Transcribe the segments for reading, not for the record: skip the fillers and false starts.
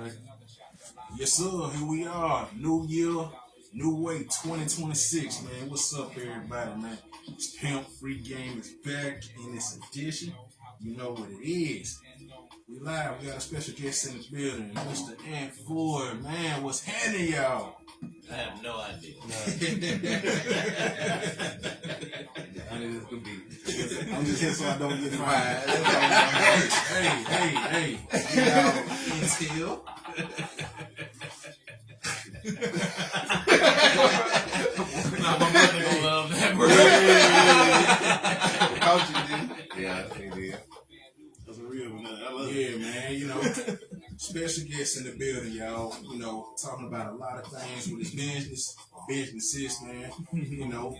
Right. Yes, sir. Here we are. New year, new way, 2026, man. What's up, everybody, man? It's Pimp Free Game is back in this edition. You know what it is. We live. We got a special guest in the building, Mr. Ant Ford. Man, what's happening, y'all? I have no idea. I knew this could be. I'm just here so I don't get fired. Hey. Until. Nah, my brother gonna love that, bro. Yeah, he did. That's a real one. I love it. Yeah, man. You know, special guest in the building, y'all. You know, talking about a lot of things with his businesses, man. You know,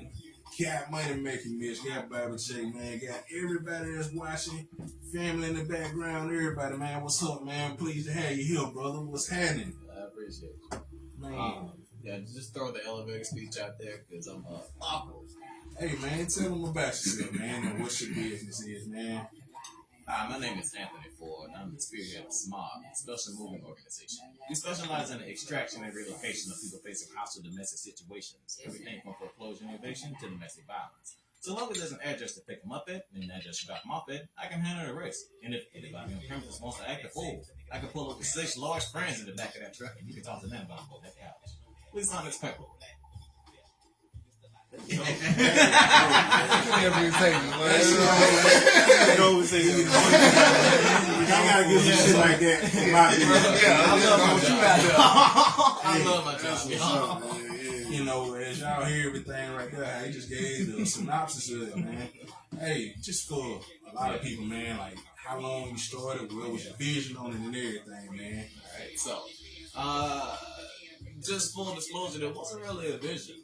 got money making Mitch, got Bobby J, man. Got everybody that's watching, family in the background, everybody, man. What's up, man? Pleased to have you here, brother. What's happening? I appreciate you. Man. Yeah, just throw the elevator speech out there because I'm awkward. Hey, man, tell them about yourself, man, and what your business is, man. My name is Anthony Ford. I'm the spearhead of SMOG, Special Moving Organization. We specialize in the extraction and relocation of people facing hostile domestic situations, everything from foreclosure and eviction to domestic violence. So long as there's an address to pick them up at and an address to drop them off at, I can handle the rest. And if anybody on premises wants to act a fool, I can pull up with 6 large friends in the back of that truck and you can talk to them about that couch. Please sign this paper. Every table, I gotta get some shit like that. I love my job. You know, as y'all hear everything right there, I just gave the synopsis of it, man. Hey, just for a lot of people, man, like how long you started, what was your vision on it and everything, man. Alright, so just full disclosure, there wasn't really a vision.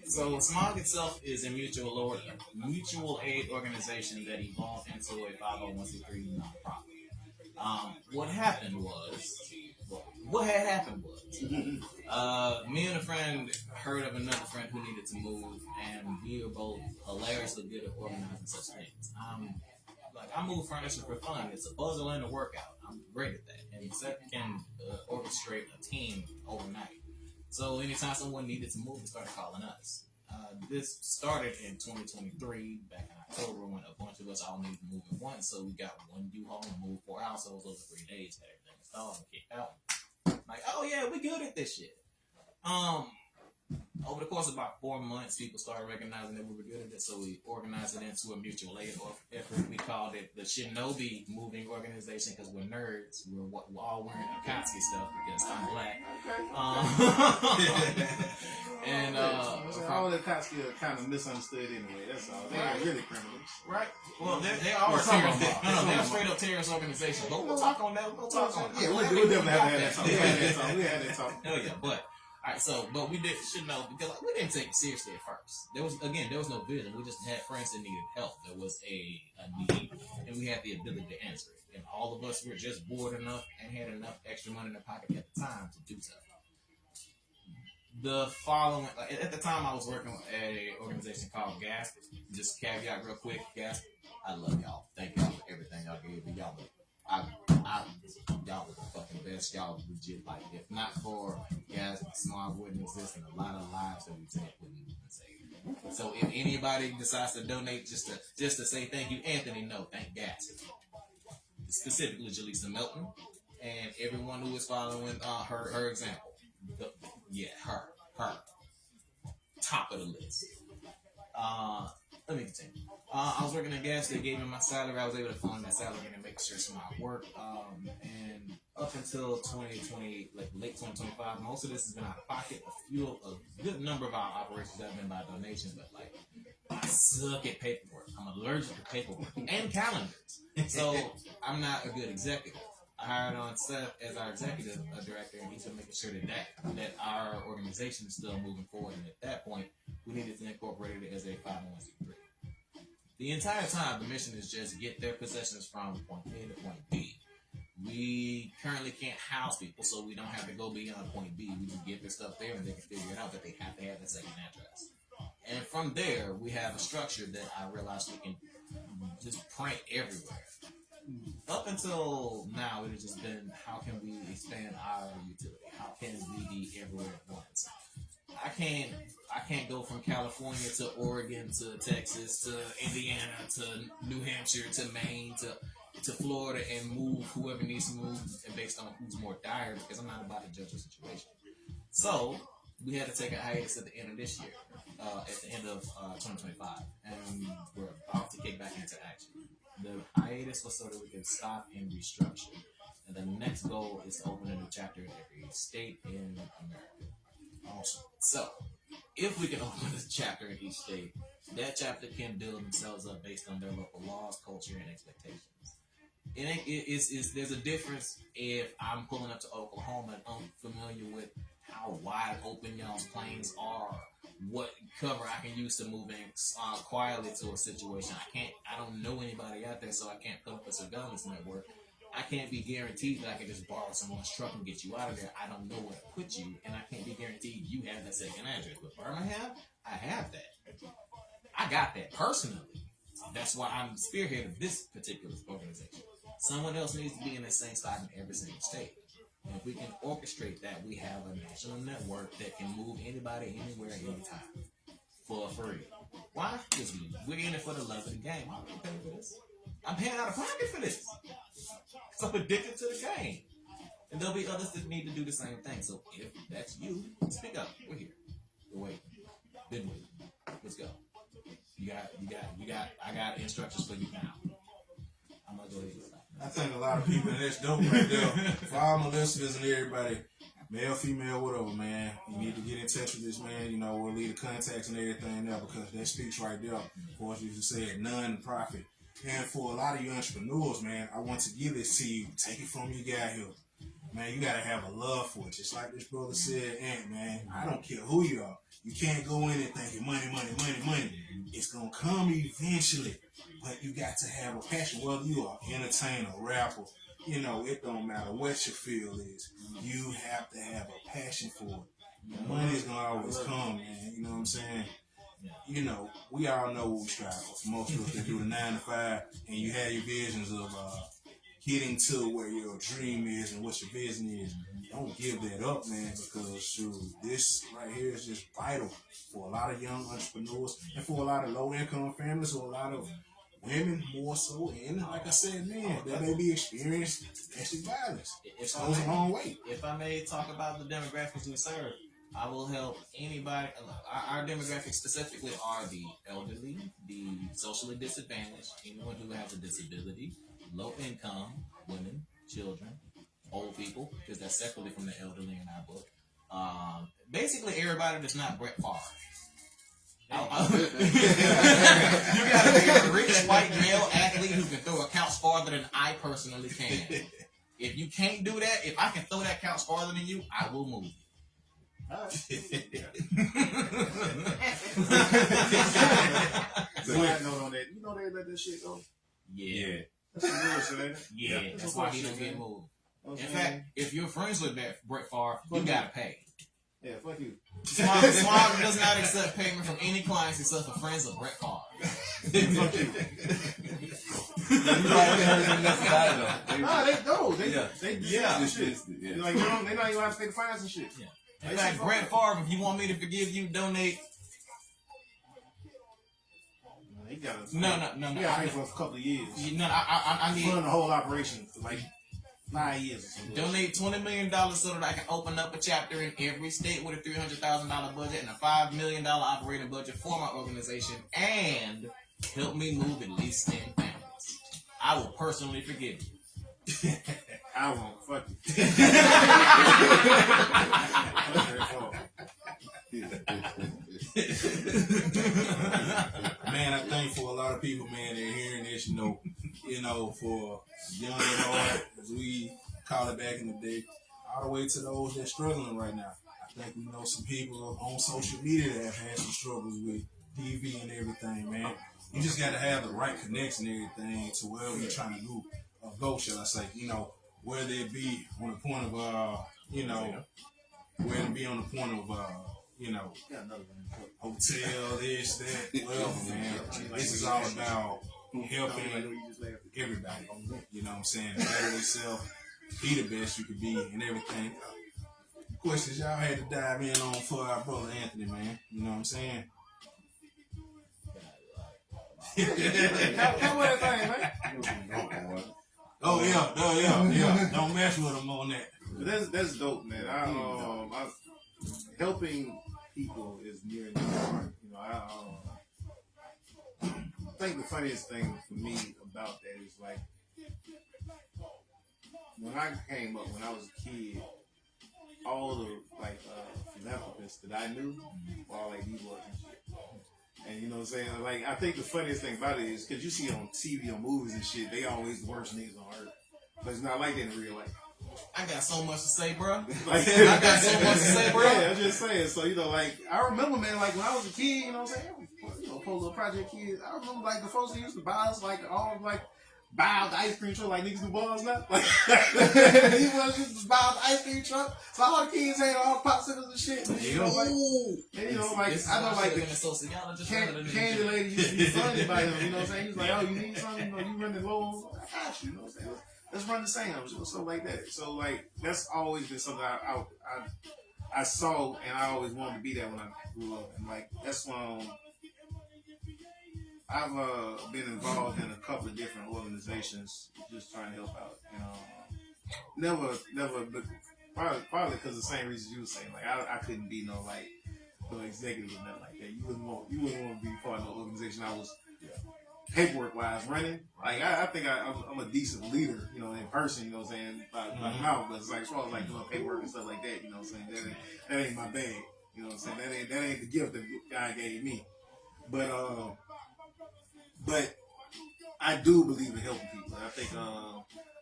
So SMOG itself is a mutual aid organization that evolved into a 501c3 nonprofit. What had happened was, me and a friend heard of another friend who needed to move, and we were both hilariously good at organizing such things. I move furniture for fun. It's a puzzle and a workout. I'm great at that, and Seth can orchestrate a team overnight. So anytime someone needed to move, they started calling us. This started in 2023, back in October, when a bunch of us all needed to move at once. So we got one U-Haul and moved 4 households over 3 days, had everything installed and kicked out. Like, oh yeah, we good at this shit. Over the course of about 4 months, people started recognizing that we were good at it, so we organized it into a mutual aid effort. We called it the Shinobi Moving Organization because we're nerds. We're all wearing Akatsuki stuff because I'm black. And all the Akatsuki are kind of misunderstood anyway. That's all. They ain't really criminals, right? Well, they are a terrorist. No, they're a straight up terrorist organization. But we'll talk on that. We'll talk on that. Yeah, we'll definitely have that talk. We had that talk. Hell yeah, but. Alright, but we should know because we didn't take it seriously at first. There was no vision. We just had friends that needed help. There was a need, and we had the ability to answer it. And all of us were just bored enough and had enough extra money in our pocket at the time to do so. At the time, I was working at an organization called GASP. Just caveat real quick, GASP. I love y'all. Thank y'all for everything y'all gave me. Y'all were the fucking best. Y'all legit, like, if not for Gas, SMOG wouldn't exist, and a lot of lives that we take wouldn't even save. So if anybody decides to donate just to say thank you, Anthony, no, thank Gas. Specifically Jaleesa Melton and everyone who is following her example. Her. Top of the list. Let me continue. I was working at Gas. They gave me my salary. I was able to fund that salary and make sure SMOG worked. And up until 2020, like late 2025, most of this has been out of pocket. A good number of our operations have been by donation, but like I suck at paperwork. I'm allergic to paperwork and calendars, so I'm not a good executive. I hired on Seth as our executive director, and he's been making sure that our organization is still moving forward. And at that point, we needed to incorporate it as a 501c3. The entire time, the mission is just get their possessions from point A to point B. We currently can't house people, so we don't have to go beyond point B. We just get their stuff there, and they can figure it out that they have to have the second address. And from there, we have a structure that I realized we can just print everywhere. up until now, it has just been how can we expand our utility? How can we be everywhere at once? I can't go from California to Oregon to Texas to Indiana to New Hampshire to Maine to Florida and move whoever needs to move based on who's more dire because I'm not about to judge the situation. So we had to take a hiatus at the end of this year, at the end of 2025, and we're about to get back into action. The hiatus was so that we can stop and restructure. And the next goal is to open a new chapter in every state in America. Awesome. So, if we can open a chapter in each state, that chapter can build themselves up based on their local laws, culture, and expectations. There's a difference if I'm pulling up to Oklahoma and unfamiliar with how wide open y'all's plains are, what cover I can use to move in quietly to a situation. I don't know anybody out there, so I can't put up a surveillance network. I can't be guaranteed that I can just borrow someone's truck and get you out of there. I don't know where to put you, and I can't be guaranteed you have that second address. But Birmingham, I have that. I got that personally. That's why I'm spearhead of this particular organization. Someone else needs to be in the same spot in every single state. And if we can orchestrate that, we have a national network that can move anybody, anywhere, anytime. For free. Why? Because we're in it for the love of the game. I'm paying for this. I'm paying out of pocket for this. So I'm addicted to the game. And there'll be others that need to do the same thing. So if that's you, speak up. We're here. We're waiting. Been waiting. Let's go. I got instructions for you now. I'm gonna go ahead and stop. I think a lot of people, and that's dope right there. For all my listeners and everybody, male, female, whatever, man, you need to get in touch with this, man. You know, we'll leave the contacts and everything there because that speaks right there. Of course, you just said non-profit. And for a lot of you entrepreneurs, man, I want to give this to you. Take it from your guy here. Man, you got to have a love for it. Just like this brother said, Ant, man, I don't care who you are. You can't go in and thinking money, money, money, money. It's going to come eventually. But you got to have a passion. Whether you are an entertainer, rapper, you know, it don't matter what your field is. You have to have a passion for it. Money is going to always come, man. You know what I'm saying? You know, we all know what we strive for. For most of us that do the 9 to 5, and you have your visions of getting to where your dream is and what your vision is. Don't give that up, man, because shoot, this right here is just vital for a lot of young entrepreneurs and for a lot of low-income families or a lot of women more so, and like I said, men that may be experienced domestic violence. It goes a long way. If I may talk about the demographics we serve, I will help anybody. Our demographics specifically are the elderly, the socially disadvantaged, anyone who has a disability, low income, women, children, old people, because that's separately from the elderly in our book. Basically, everybody that's not Brett Favre. You gotta be a rich white male athlete who can throw a couch farther than I personally can. If you can't do that, if I can throw that couch farther than you, I will move. Side note on that. You know they let that shit go? Yeah. That's some real shit, ain't it? Yeah. That's why he don't get moved. In fact, if you're friends with Brett Favre, you gotta pay. Yeah, fuck you. SMOG does not accept payment from any clients except for friends of Brett Favre. Fuck you. Nah, they go. They shit. Like, you know, they not even have to take the finance and shit. Yeah. In fact, Brett Favre, if you want me to forgive you, donate. No. You gotta pay for a couple of years. No, I need Run the whole operation for like 9 years or something. Donate $20 million so that I can open up a chapter in every state with a $300,000 budget and a $5 million operating budget for my organization, and help me move at least 10 families. I will personally forgive you. I won't. Fuck you. Man, I think for a lot of people, man, they're hearing this, you know, for young and hard, as we call it back in the day, all the way to those that are struggling right now. I think we know some people on social media that have had some struggles with DV and everything, man. You just got to have the right connection and everything to wherever you're trying to go, shall I say, you know, whether it be on the point of, you know, whether it be on the point of, you know, hotel, this, that, whatever, man. This is all about helping everybody. You know what I'm saying? Better yourself, be the best you could be, and everything. Questions y'all had to dive in on for our brother Anthony, man. You know what I'm saying? Oh yeah. Don't mess with him on that. That's dope, man. I helping people is near and dear to my heart. You know, I think the funniest thing for me about that is like when I came up, when I was a kid, all the philanthropists that I knew were all like D-boys and shit. And you know what I'm saying? Like, I think the funniest thing about it is because you see on TV, on movies and shit, they always the worst niggas on earth. But it's not like that in real life. I got so much to say, bro. Like, I got so much to say, bro. Yeah, I'm just saying. So, you know, like, I remember, man, like, when I was a kid, you know what I'm saying? You know, poor little project kids. I remember, like, the folks that used to buy us, like, all, like, buy out the ice cream truck like niggas do balls now. Like, he was used to buy out the ice cream truck. So all the kids had all popsicles and shit. And, you know, like, and, you know, like, I know, like, the candy lady used to be funny by him. You know what I'm saying? He was like, oh, you need something? You know, you running low on? I got you. You know what I'm saying? Let's run the same, stuff like that. So, like, that's always been something I saw, and I always wanted to be that when I grew up. And, like, that's when I've been involved in a couple of different organizations just trying to help out. You know, never, but probably because the same reasons you were saying. Like, I couldn't be no executive or nothing like that. You wouldn't want to be part of the organization I was paperwork wise running. Like, I think I'm a decent leader, you know, in person, you know what I'm saying, by mouth, but it's like, as far as like doing paperwork and stuff like that, you know what I'm saying, that ain't my bag, you know what I'm saying, that ain't the gift that God gave me. But I do believe in helping people. I think,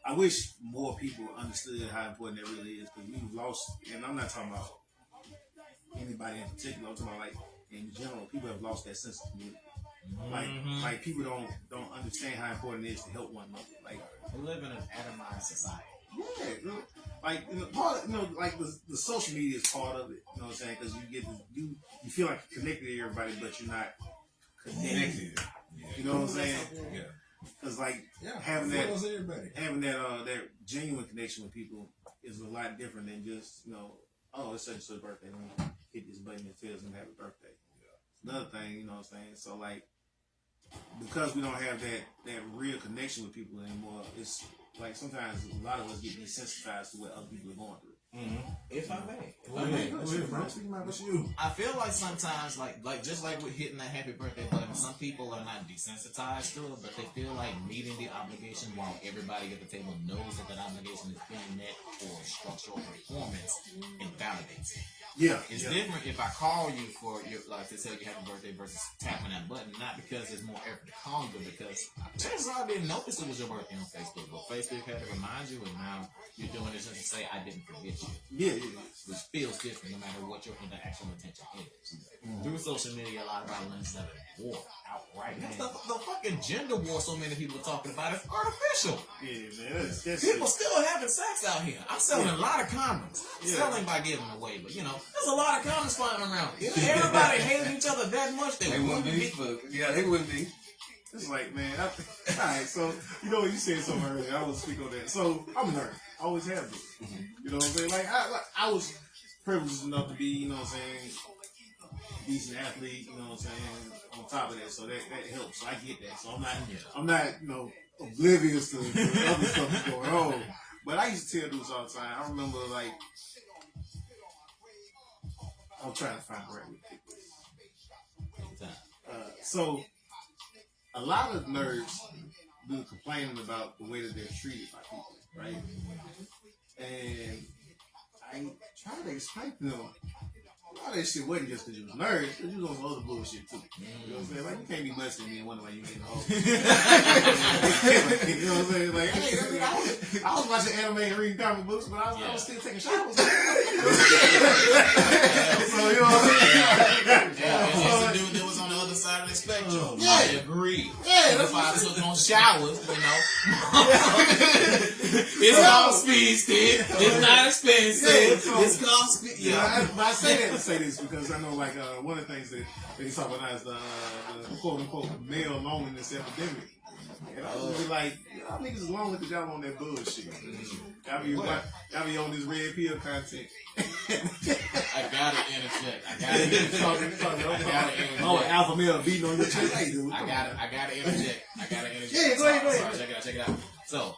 I wish more people understood how important that really is, because we've lost, and I'm not talking about anybody in particular, I'm talking about, like, in general, people have lost that sense of community. Like people don't understand how important it is to help one another. Like, we live in an atomized society. Yeah, like, you know, part of, you know, like the social media is part of it. You know what I'm saying? Because you feel like you're connected to everybody, but you're not connected. You know what I'm saying? Yeah. Because like having that genuine connection with people is a lot different than just, you know, oh, it's such and such birthday. Let me hit this button and tell them happy birthday. Another thing, you know what I'm saying? So, like, because we don't have that real connection with people anymore, it's like sometimes a lot of us get desensitized to what other people are going through. Mm-hmm. If I may, I feel like sometimes, like just like with hitting that happy birthday button, some people are not desensitized to it, but they feel like meeting the obligation while everybody at the table knows that obligation is being met or structural performance invalidates it. Yeah, it's different if I call you for your, like, to tell you happy birthday versus tapping that button, not because there's more effort to call you, but because chances are I didn't notice it was your birthday on Facebook, but Facebook had to remind you, and now you're doing this just to say I didn't forget you. Yeah. Which feels different no matter what your interaction intention is. Through social media, a lot of our lenses have been war outright. The fucking gender war so many people are talking about is artificial. Yeah, man. That's people still having sex out here. I'm selling a lot of condoms. Selling by giving away, but you know, there's a lot of condoms flying around. Everybody hating each other that much. They wouldn't be. Yeah, they wouldn't be. It's like, man, alright, so, you know, you said something earlier, I will speak on that. So, I'm a nerd. I always have been. You know what I'm saying? Like, I was privileged enough to be, you know what I'm saying, decent athlete, you know what I'm saying, on top of that, so that helps. So I get that. So I'm not, you know, oblivious to the other stuff that's going on. But I used to tell dudes all the time, I remember, like, I'm trying to find the right way to pick this. So, a lot of nerds do complaining about the way that they're treated by people, right? And I tried to explain to them, a lot of that shit wasn't just because you was nerds, because you was on some other bullshit too. You know what I'm saying? Like, you can't be busting me and wondering why you ain't home. You know what I'm saying? Like, hey, I mean, I was watching anime and reading comic books, but I was still taking showers. So, you know what I'm saying? There's a dude that was on the other side of the spectrum. I agree. Yeah, that's why I was looking on showers, you know. It's called speed stick. It's not expensive. It's called speed. I say that to say this because I know, like, one of the things that they talk about now is the quote unquote male loneliness epidemic. And I was be like, y'all niggas is lonely because y'all on that bullshit. Y'all be on this red pill content. I gotta interject. Oh, alpha male beating on your chest. Hey, dude. I gotta interject. Yeah, go ahead. Check it out. So,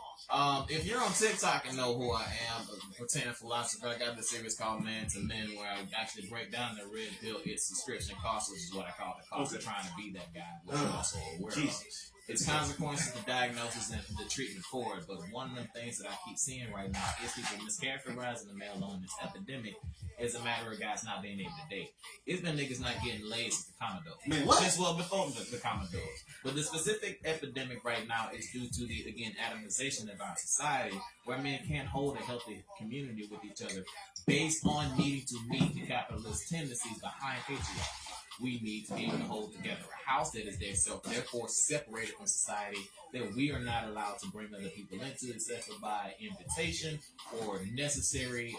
if you're on TikTok and know who I am, a pretend philosopher, I got this series called Man to Men where I actually break down the red pill, its subscription cost, which is what I call the cost of trying to be that guy, which I'm also aware of. Its consequences, the diagnosis, and the treatment for it. But one of the things that I keep seeing right now is people mischaracterizing the male loneliness epidemic as a matter of guys not being able to date. It's been niggas not getting laid since the Commodore. Man, what? Just well before the Commodores. But the specific epidemic right now is due to the, again, atomization of our society, where men can't hold a healthy community with each other based on needing to meet the capitalist tendencies behind patriarchy. We need to be able to hold together a house that is therefore separated from society, that we are not allowed to bring other people into except for by invitation or necessary,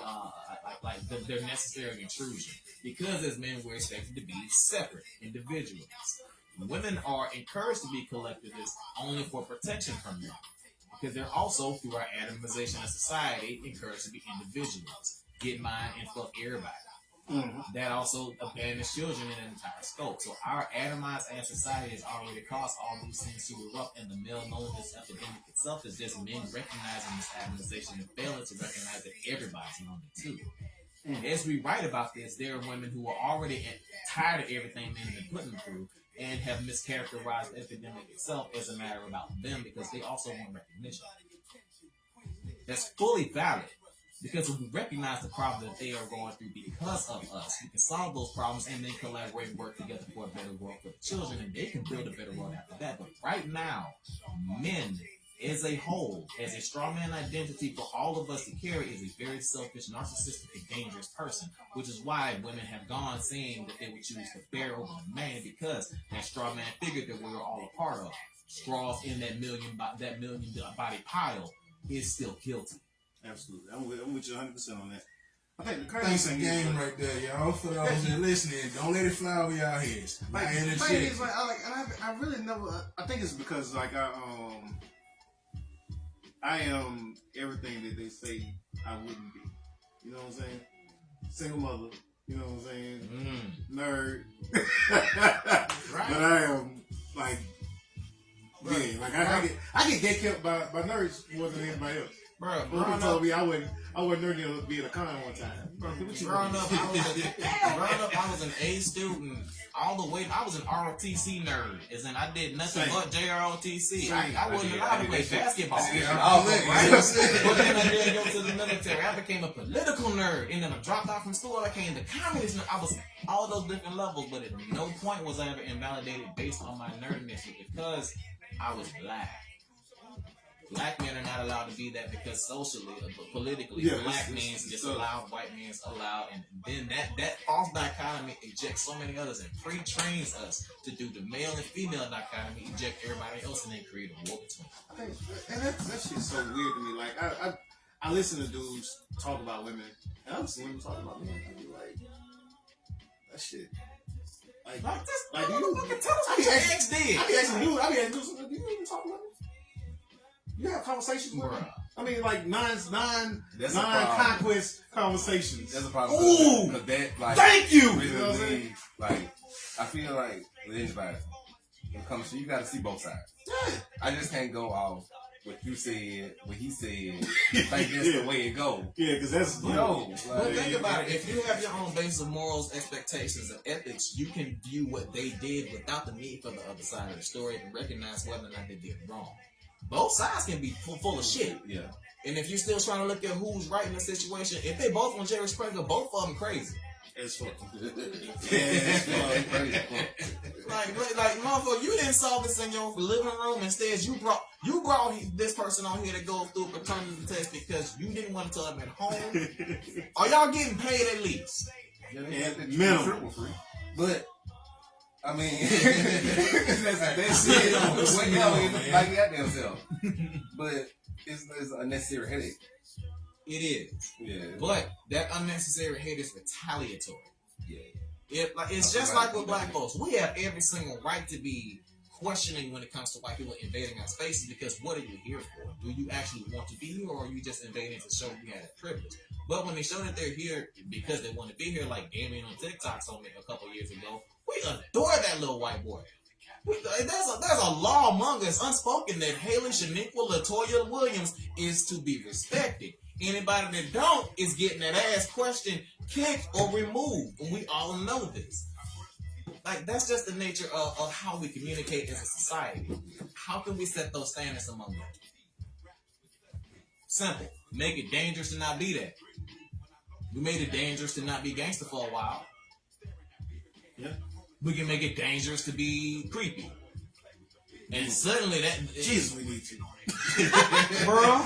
their necessary intrusion. Because as men, we're expected to be separate individuals. Women are encouraged to be collectivists only for protection from them. Because they're also, through our atomization of society, encouraged to be individuals. Get mine and fuck everybody. Mm-hmm. That also abandons children in an entire scope. So our atomized ass society has already caused all these things to erupt, and the male loneliness epidemic itself is just men recognizing this atomization and failing to recognize that everybody's lonely too. And as we write about this, there are women who are already tired of everything men have been putting them through and have mischaracterized the epidemic itself as a matter about them because they also want recognition. That's fully valid. Because if we recognize the problem that they are going through because of us, we can solve those problems and then collaborate and work together for a better world for the children, and they can build a better world after that. But right now, men as a whole, as a strawman identity for all of us to carry, is a very selfish, narcissistic, and dangerous person, which is why women have gone saying that they would choose the bear over the man, because that strawman figure that we're all a part of, straws in that million body pile, is still guilty. Absolutely. I'm with you 100% on that. I think the Thanks a game right there, y'all. For those that listening, don't let it fly over y'all heads. Like, the thing is, like, I really never. I think it's because, like, I am everything that they say I wouldn't be. You know what I'm saying? Single mother. You know what I'm saying? Nerd. Right. But I am like, yeah, like I get kept by nerds more than anybody else. Bro, people told me I wasn't nerdy enough to be at a con one time. Growing up, I was an A student all the way. I was an ROTC nerd, as in I did nothing but JROTC. I wasn't allowed to play basketball. But then I did go to the military. I became a political nerd, and then I dropped out from school. I became the communist nerd. I was all those different levels, but at no point was I ever invalidated based on my nerdiness because I was black. Black men are not allowed to be that because socially, but politically, black men's disallowed, white men's allowed, and then that false dichotomy ejects so many others and pre-trains us to do the male and female dichotomy, eject everybody else, and then create a war between. And that shit's so weird to me. Like I listen to dudes talk about women, and I listen to women talk about men. I be like, that shit. Like this. Like you tell us what your ex did. I be asking dudes. Do you even talk about it? You have conversations with them. I mean, like non-conquest conversations. That's a problem. Ooh, that, like, thank you. Really, you know what I'm saying? Like, I feel like with anybody, when it comes to you, gotta see both sides. Yeah. I just can't go off what you said, what he said. Like that's the way it goes. Yeah, because that's But think about it. If you have your own base of morals, expectations, and ethics, you can view what they did without the need for the other side of the story and recognize whether or not they did wrong. Both sides can be full of shit. Yeah. And if you're still trying to look at who's right in the situation, if they both on Jerry Springer, both of them crazy. It's fuck. Like, motherfucker, you didn't solve this in your living room. Instead, you brought this person on here to go through a paternity test because you didn't want to tell them at home. Are y'all getting paid at least? Yeah, minimum. But I mean, that's it. Like got themselves. But it's an unnecessary headache. It is. Yeah. But that unnecessary hate is retaliatory. Yeah. It's just like with black folks. We have every single right to be questioning when it comes to white people invading our spaces, because what are you here for? Do you actually want to be here, or are you just invading to show you had a privilege? But when they show that they're here because they want to be here, like Damien on TikTok told me a couple years ago, we adore that little white boy. There's a law among us, unspoken, that Haley Shaniqua Latoya Williams is to be respected. Anybody that don't is getting that ass questioned, kicked, or removed. And we all know this. Like, that's just the nature of how we communicate as a society. How can we set those standards among them? Simple. Make it dangerous to not be that. We made it dangerous to not be gangster for a while. Yeah. We can make it dangerous to be creepy. And suddenly that... Jesus, we need to. Bro.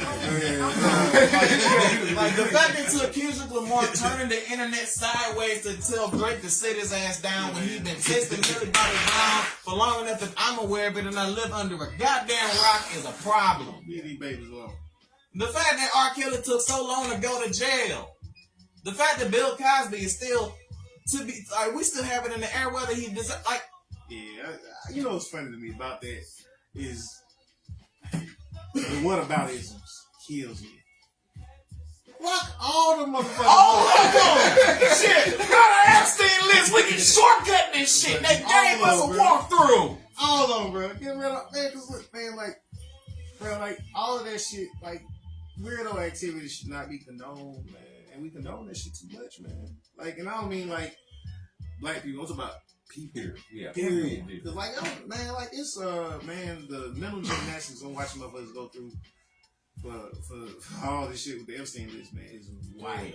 Like the fact that to accuse Lamar turning the internet sideways to tell Drake to sit his ass down when he's been testing everybody down for long enough that I'm aware of it and I live under a goddamn rock is a problem. These babies alone. The fact that R. Kelly took so long to go to jail. The fact that Bill Cosby is still to be like, we still have it in the air whether he deserves, like. Yeah, you know what's funny to me about that is the whataboutisms kills me. Fuck all the motherfuckers. Oh, shit! Got an Epstein list. We can shortcut this shit. They gave us a walkthrough. All of them, bro. Get rid of man. Cause look, man, like, bro, like all of that shit, like weirdo activity should not be condoned, man. And we condone that shit too much, man. Like, and I don't mean like black people. I'm talking about people. Yeah. Period. Cause like, man, like it's man, the mental gymnastics I'm watching motherfuckers go through for all this shit with the Epstein list, man, is wild.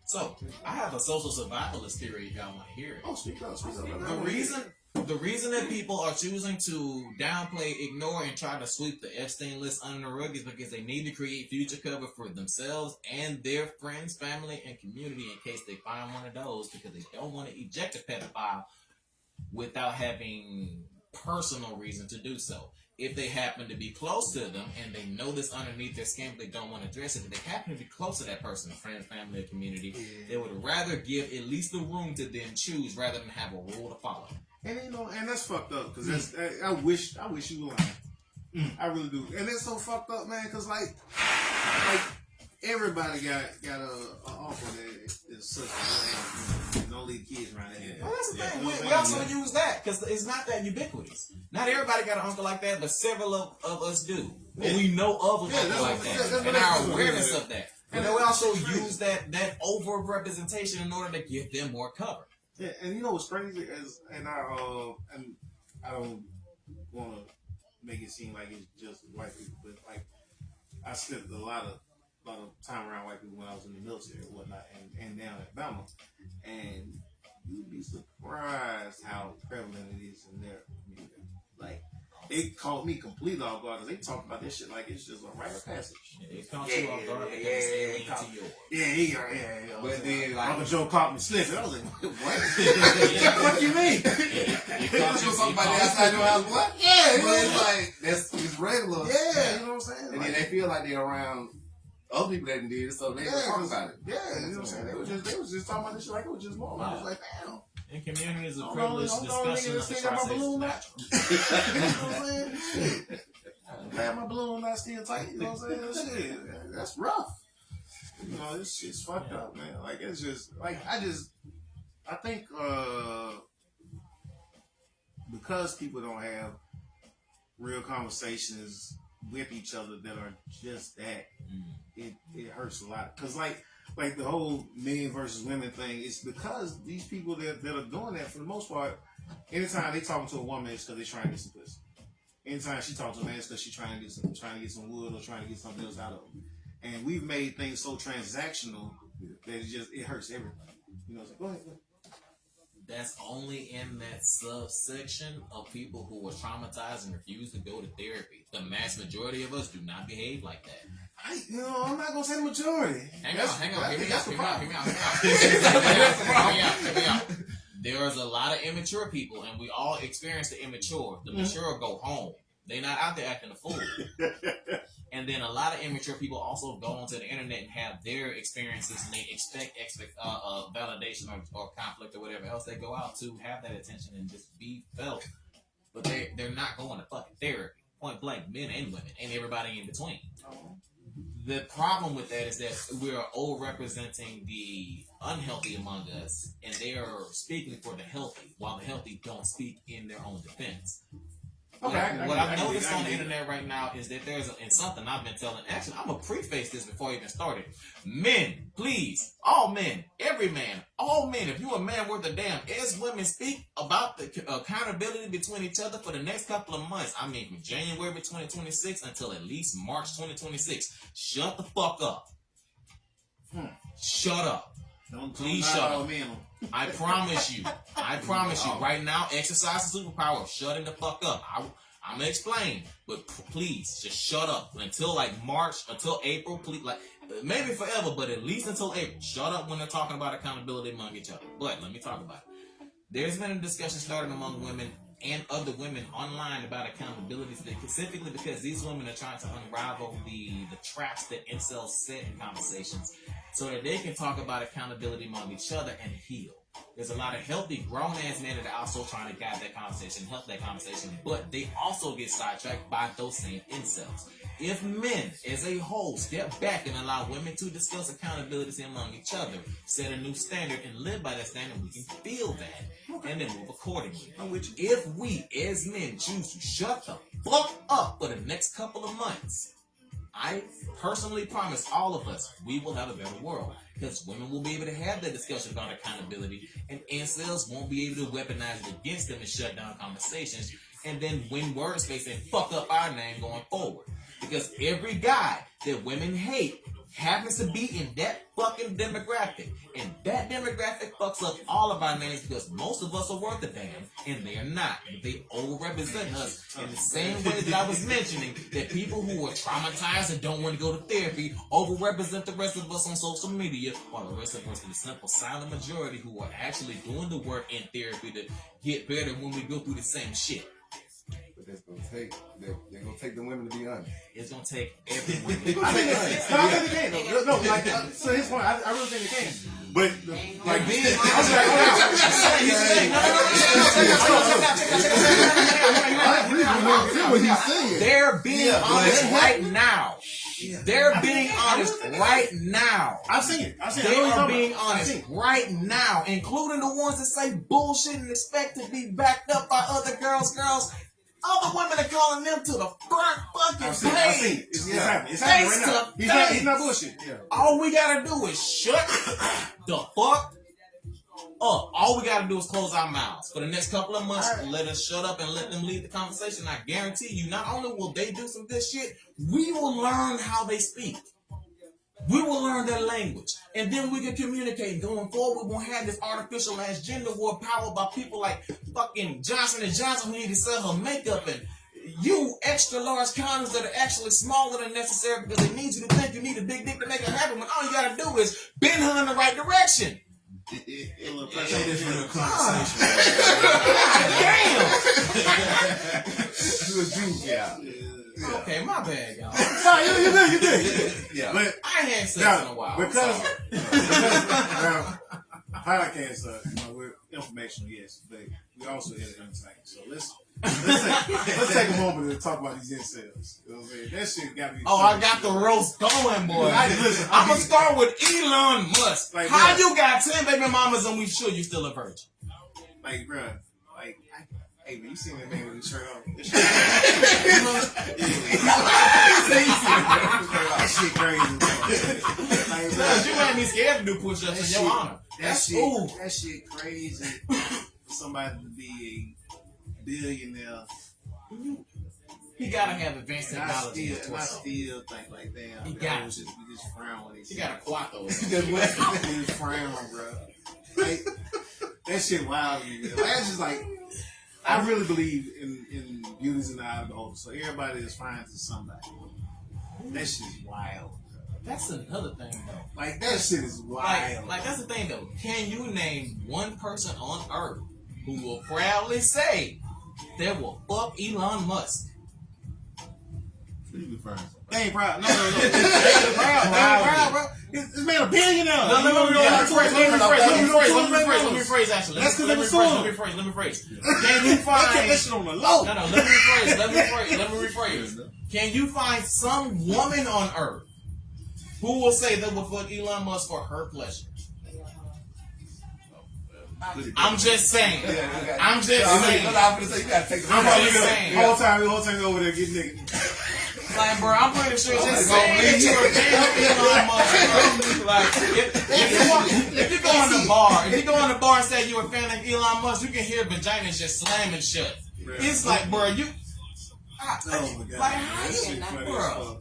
So I have a social survivalist theory. If y'all want to hear it. Oh, speak up. The reason that people are choosing to downplay, ignore, and try to sweep the Epstein list under the rug is because they need to create future cover for themselves and their friends, family, and community in case they find one of those, because they don't want to eject a pedophile without having personal reason to do so. If they happen to be close to them and they know this underneath their skin, but they don't want to address it, if they happen to be close to that person, a friend, family, or community, they would rather give at least the room to them choose rather than have a rule to follow. And you know, and that's fucked up because that's I wish you were lying. I really do, and that's so fucked up, man. Because like everybody got a uncle that is such a man. Don't leave kids around there. Well, that's the thing. We also use that because it's not that ubiquitous. Not everybody got an uncle like that, but several of us do. Or we know of an uncle like that, and our awareness of that. And then we also use that over representation in order to give them more cover. Yeah, and you know what's crazy is, and I don't want to make it seem like it's just white people, but like I spent a lot of time around white people when I was in the military and whatnot, and down in Alabama, and you'd be surprised how prevalent it is in their community. Like, it caught me completely off guard because they talk about this shit like it's just a rite of passage. Yeah, it caught you off guard because it's alien to yours. Yeah. But then, like, Uncle Joe caught me slipping. I was like, what? What you mean? you caught you somebody outside your house, what? Yeah, but it's like it's regular. Yeah, you know what I'm saying? And then they feel like they're around other people that did it, so they talk about it. Yeah, you know what I'm saying? They was just talking about this shit like it was just normal. I was like, damn. In communities of privilege, discussion of the process is natural. You know what I'm saying? Shit. I'm glad my balloon not still tight. You know what I'm saying? Shit, that's rough. You know, this shit's fucked up, man. Like, it's just, like, I think, because people don't have real conversations with each other that are just that, it hurts a lot. Because, like the whole men versus women thing, it's because these people that are doing that, for the most part, anytime they talking to a woman, it's because they're trying to get some pussy. Anytime she talks to a man, it's because she's trying to get some wood or trying to get something else out of them. And we've made things so transactional that it hurts everybody. You know, it's like, go ahead. That's only in that subsection of people who were traumatized and refused to go to therapy. The mass majority of us do not behave like that. I'm not gonna say the majority. Hang on. Hear me out. There's a lot of immature people, and we all experience the immature. The mature go home. They're not out there acting a fool. And then a lot of immature people also go onto the internet and have their experiences, and they expect validation or conflict or whatever else. They go out to have that attention and just be felt, but they're not going to fucking therapy. Point blank, men and women, and everybody in between. The problem with that is that we are overrepresenting the unhealthy among us, and they are speaking for the healthy, while the healthy don't speak in their own defense. Okay. What I've noticed on the internet right now is that and something I've been telling, actually, I'm going to preface this before I even started. Men, please, all men, every man, all men, if you're a man worth a damn, as women speak about the accountability between each other for the next couple of months, I mean from January 2026 until at least March 2026, shut the fuck up. Shut up. Please shut up. I promise you. Right now, exercise the superpower of shutting the fuck up. I'm gonna explain, but please just shut up until March, until April. Please, maybe forever, but at least until April. Shut up when they're talking about accountability among each other. But let me talk about it. There's been a discussion started among women and other women online about accountability, specifically because these women are trying to unravel the traps that incels set in conversations, so that they can talk about accountability among each other and heal. There's a lot of healthy grown-ass men that are also trying to guide that conversation, help that conversation, but they also get sidetracked by those same incels. If men, as a whole, step back and allow women to discuss accountability among each other, set a new standard, and live by that standard, we can feel that and then move accordingly. If we, as men, choose to shut the fuck up for the next couple of months, I personally promise all of us we will have a better world, because women will be able to have that discussion about accountability, and incels won't be able to weaponize it against them and shut down conversations and then win word space and fuck up our name going forward. Because every guy that women hate happens to be in that fucking demographic, and that demographic fucks up all of our names, because most of us are worth a damn and they're not. They overrepresent us in the same way that I was mentioning, that people who are traumatized and don't want to go to therapy overrepresent the rest of us on social media, while the rest of us are the simple silent majority who are actually doing the work in therapy to get better when we go through the same shit. That's gonna take. They're gonna take the women to be honest. It's gonna take everyone. I think they can. No, so his point, I really think they can. But being honest, they're being honest right now. They're being honest right now. I've seen it. They are being honest right now, including the ones that say bullshit and expect to be backed up by other girls. Other women are calling them to the front fucking page. It's happening right now. He's not bullshit. Yeah. All we gotta do is shut the fuck up. All we gotta do is close our mouths. For the next couple of months, let us shut up and let them lead the conversation. I guarantee you, not only will they do some good shit, we will learn how they speak. We will learn their language, and then we can communicate. Going forward, we won't have this artificial ass gender war powered by people like fucking Johnson & Johnson who need to sell her makeup, and you extra large condoms that are actually smaller than necessary because they need you to think you need a big dick to make it happen, when all you gotta do is bend her in the right direction. Damn! Okay, my bad, y'all. No, you did. Yeah. But I ain't had sex in a while. Because podcast, we're informational, yes, but we also here to entertain. So let's take a moment to talk about these incels. You know what I'm saying? That shit got to be. I got the roast going, boy. I'm gonna start with Elon Musk. Like, how you got 10 baby mamas and we sure you still a virgin? Like, bro, hey, man, you seen that man with his shirt on? That shit crazy. Like, you made me scared to do push-ups in your honor. That shit crazy for somebody to be a billionaire. He gotta have advanced And I technology. still think like that. He got we just frown when He got a quattro. We just frown, bro. Like, that shit wild to me, man. Like, that's just like, I really believe in beauty's in the eye of the beholder. So everybody is fine to somebody. That shit is wild. That's another thing, though. Like, that shit is wild. Like that's the thing, though. Can you name one person on Earth who will proudly say they will fuck Elon Musk? You can find They ain't proud. No. They ain't proud, bro. It's made $1 billion now. Let me rephrase. Actually, that's because let me rephrase. Can you find? Kept that shit on the low. No. Let me rephrase. Can you find some woman on earth who will say they will fuck Elon Musk for her pleasure? I'm just saying. I'm just saying. Whole time over there getting nigga. Like, bro, I'm pretty sure just saying that you're a fan of Elon Musk. Like, if you go in the bar and say you're a fan of Elon Musk, you can hear vaginas just slamming shut. It's like, bro, you. Like, how you, bro?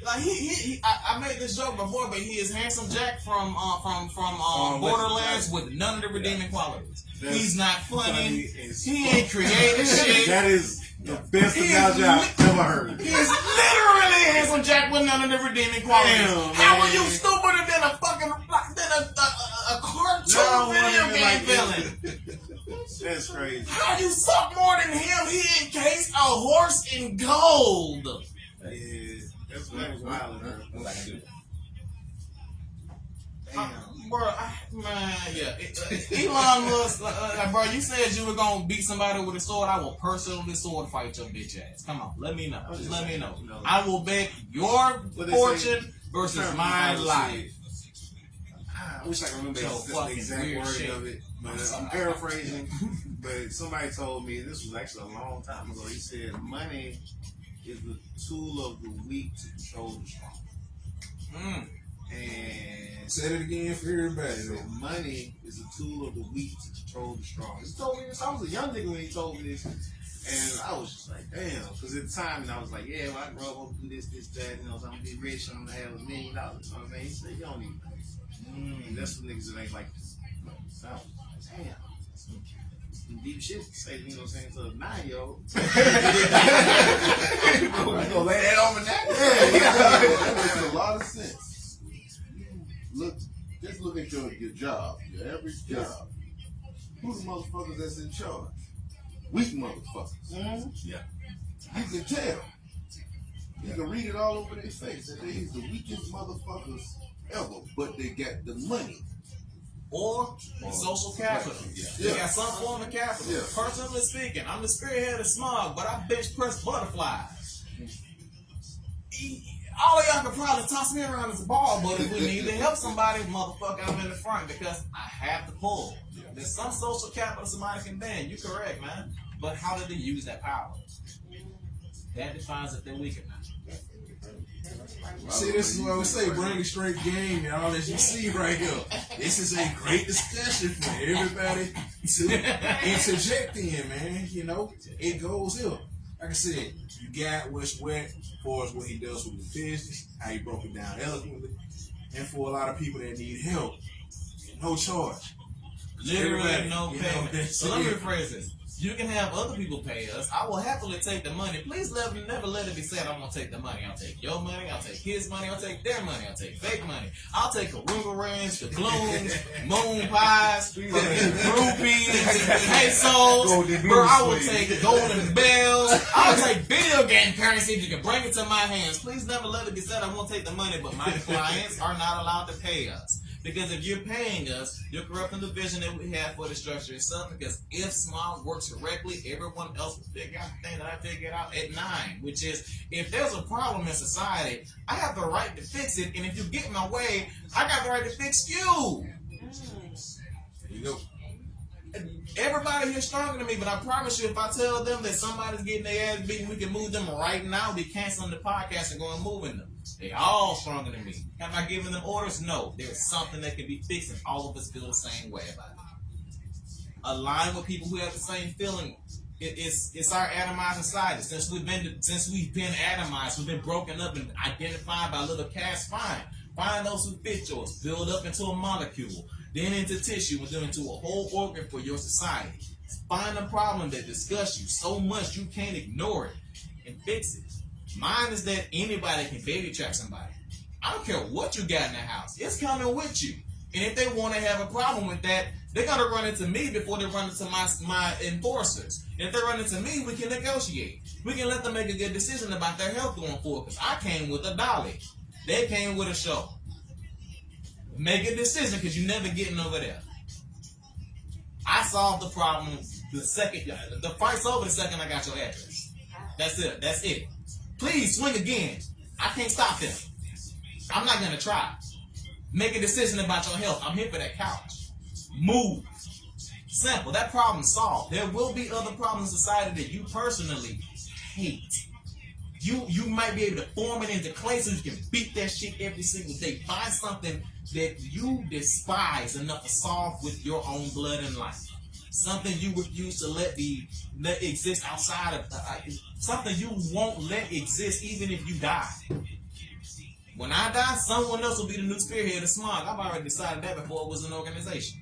Like I made this joke before, but he is handsome Jack from Borderlands with none of the redeeming qualities. He's not funny. He ain't creative shit. That is the best analogy I've ever heard. He's literally handsome Jack with none of the redeeming qualities. Damn, how are you stupider than a fucking a cartoon video game villain? That's crazy. How you suck more than him? He encased a horse in gold. Yeah. That's wild, bro. Bro, Elon Musk, bro, you said you were gonna beat somebody with a sword. I will personally sword fight your bitch ass. Come on, let me know. Just let me know. I will bet your fortune versus my life. I wish I could remember the exact word of it, but I'm paraphrasing. But somebody told me, this was actually a long time ago. He said, money is the tool of the weak to control the strong. And say it again for everybody. So money is a tool of the weak to control the strong. He told me this. I was a young nigga when he told me this, and I was just like, damn. Because at the time, and I was like, yeah, well, I grow up, I'm gonna do this, that. You know, so I'm gonna be rich. I'm gonna have $1 million. You know what I'm saying? He said, you don't need money. And that's what niggas that ain't like. So, damn. Some deep shit to say, you know what I'm saying, to a 9-year-old. You gonna lay that on me now? That makes a lot of sense. Just look at your job, your average job. Who's the motherfuckers that's in charge? Weak motherfuckers. Yeah. You can tell. You can read it all over their face that they's the weakest motherfuckers ever, but they got the money. Or social capital. They got some form of capital. Yeah. Personally speaking, I'm the spearhead of SMOG, but I bench press butterflies. All of y'all can probably toss me around as a ball, but if we need to help somebody, motherfucker, I'm in the front because I have to pull. There's some social capital somebody can bend. You correct, man. But how do they use that power? That defines if they're weak or not. See, this is what I would say, bring a straight game, y'all, as you see right here. This is a great discussion for everybody to interject in, man. You know, it goes here. Like I said, you got what's wet for what he does with the business, how he broke it down eloquently, and for a lot of people that need help, no charge. Literally no payment. So let me it. rephrase this. You can have other people pay us. I will happily take the money. Please never let it be said I'm going to take the money. I'll take your money. I'll take his money. I'll take their money. I'll take fake money. I'll take Aruba rings, the balloons, moon pies, rupees, pesos. Bro, I will take golden bells. I'll take video game currency if you can bring it to my hands. Please never let it be said I won't take the money, but my clients are not allowed to pay us. Because if you're paying us, you're corrupting the vision that we have for the structure itself. Because if SMOG works correctly, everyone else will figure out the thing that I figured out at 9, which is if there's a problem in society, I have the right to fix it. And if you get in my way, I got the right to fix you. There you go. Everybody here's stronger than me, but I promise you, if I tell them that somebody's getting their ass beaten, we can move them right now. Be canceling the podcast and going moving them. They all stronger than me. Am I giving them orders? No. There's something that can be fixed, and all of us feel the same way about it. Align with people who have the same feeling. It's our atomized society. Since we've been atomized, we've been broken up and identified by little cast. Find those who fit yours. Build up into a molecule, then into tissue, and then into a whole organ for your society. Find a problem that disgusts you so much you can't ignore it and fix it. Mine is that anybody can baby trap somebody. I don't care what you got in the house. It's coming with you. And if they want to have a problem with that, they're gonna run into me before they run into my enforcers. And if they run into me, we can negotiate. We can let them make a good decision about their health going forward. Because I came with a dolly. They came with a show. Make a decision because you're never getting over there. I solved the problem the second the fight's over the second I got your address. That's it. That's it. Please swing again. I can't stop them. I'm not gonna try. Make a decision about your health. I'm here for that couch. Move. Simple. That problem solved. There will be other problems in society that you personally hate. You might be able to form it into clay so you can beat that shit every single day. Find something that you despise enough to solve with your own blood and life. Something you refuse to let exist outside of something you won't let exist even if you die. When I die, someone else will be the new spearhead of SMOG. I've already decided that before it was an organization.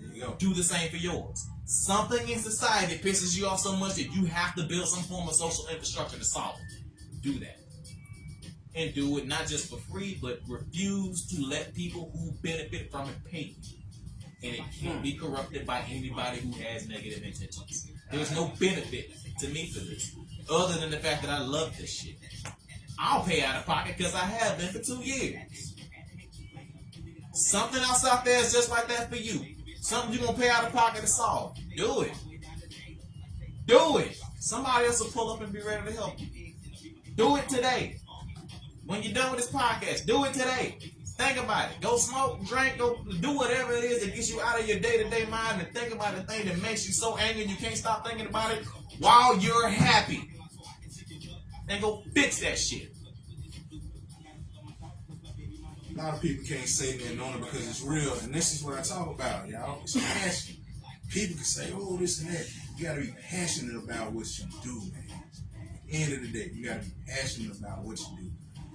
There you go. Do the same for yours. Something in society pisses you off so much that you have to build some form of social infrastructure to solve it. Do that. And do it not just for free, but refuse to let people who benefit from it pay you. And it can't be corrupted by anybody who has negative intentions. There's no benefit to me for this, other than the fact that I love this shit. I'll pay out of pocket because I have been for 2 years. Something else out there is just like that for you. Something you're going to pay out of pocket to solve. Do it. Do it. Somebody else will pull up and be ready to help you. Do it today. When you're done with this podcast, do it today. Think about it. Go smoke, drink, go do whatever it is that gets you out of your day-to-day mind and think about the thing that makes you so angry you can't stop thinking about it while you're happy. And go fix that shit. A lot of people can't say nothing on it because it's real, and this is what I talk about, y'all. It's passion. People can say, oh, this and that. You gotta be passionate about what you do, man. At the end of the day, you gotta be passionate about what you do.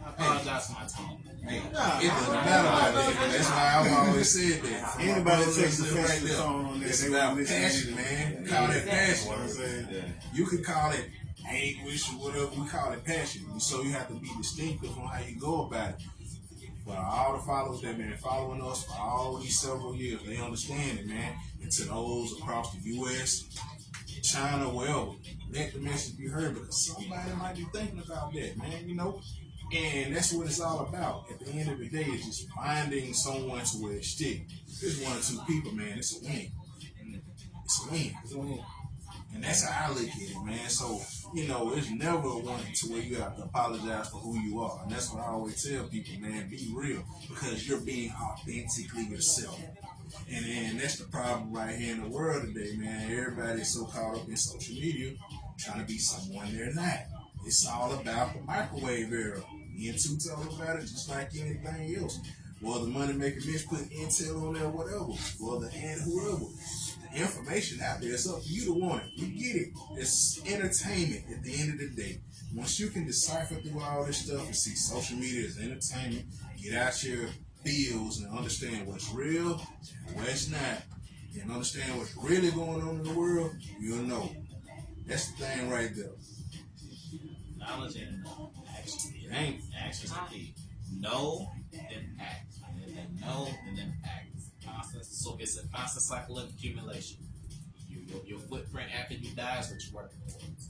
I apologize for my tone. Hey, it doesn't matter about that. That's why I've always said that. Anybody takes the right tone on this, it's about passion, man. We call it passion. What I'm saying? You could call it anguish or whatever. We call it passion. So you have to be distinctive on how you go about it. For all the followers that been following us for all these several years, they understand it, man. And to those across the U.S., China, wherever, let the message be heard because somebody might be thinking about that, man, you know? And that's what it's all about. At the end of the day, it's just finding someone to where it stick. If it's 1 or 2 people, man, it's a win. It's a win. It's a win. And that's how I look at it, man. So, you know, it's never one to where you have to apologize for who you are. And that's what I always tell people, man, be real because you're being authentically yourself. And then that's the problem right here in the world today, man. Everybody's so caught up in social media trying to be someone they're not. It's all about the microwave era. Me and Two talk about it just like anything else. Well, the money making bitch put intel on there, whatever. Well, the and whoever. The information out there, it's up for you to want it. You get it. It's entertainment at the end of the day. Once you can decipher through all this stuff and see social media as entertainment, get out your fields and understand what's real and what's not, and understand what's really going on in the world, you'll know. That's the thing right there. Knowledge and action. It ain't action's the key. Know, then act. And then know, and then act. So it's a constant cycle of accumulation. Your footprint after you die is what you're working towards.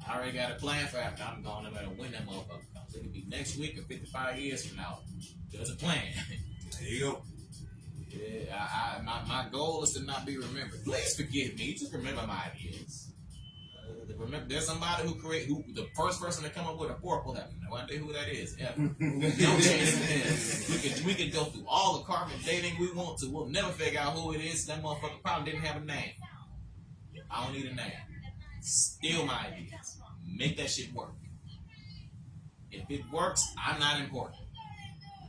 I already got a plan for after I'm gone, no matter when that motherfucker comes. It could be next week or 55 years from now. There's a plan. There you go. Yeah, my goal is to not be remembered. Please forgive me. Just remember my ideas. Remember, there's somebody who the first person to come up with a fork will have no idea who that is. Ever. No chance. We can go through all the carbon dating we want to. We'll never figure out who it is. That motherfucker probably didn't have a name. I don't need a name. Steal my ideas. Make that shit work. If it works, I'm not important.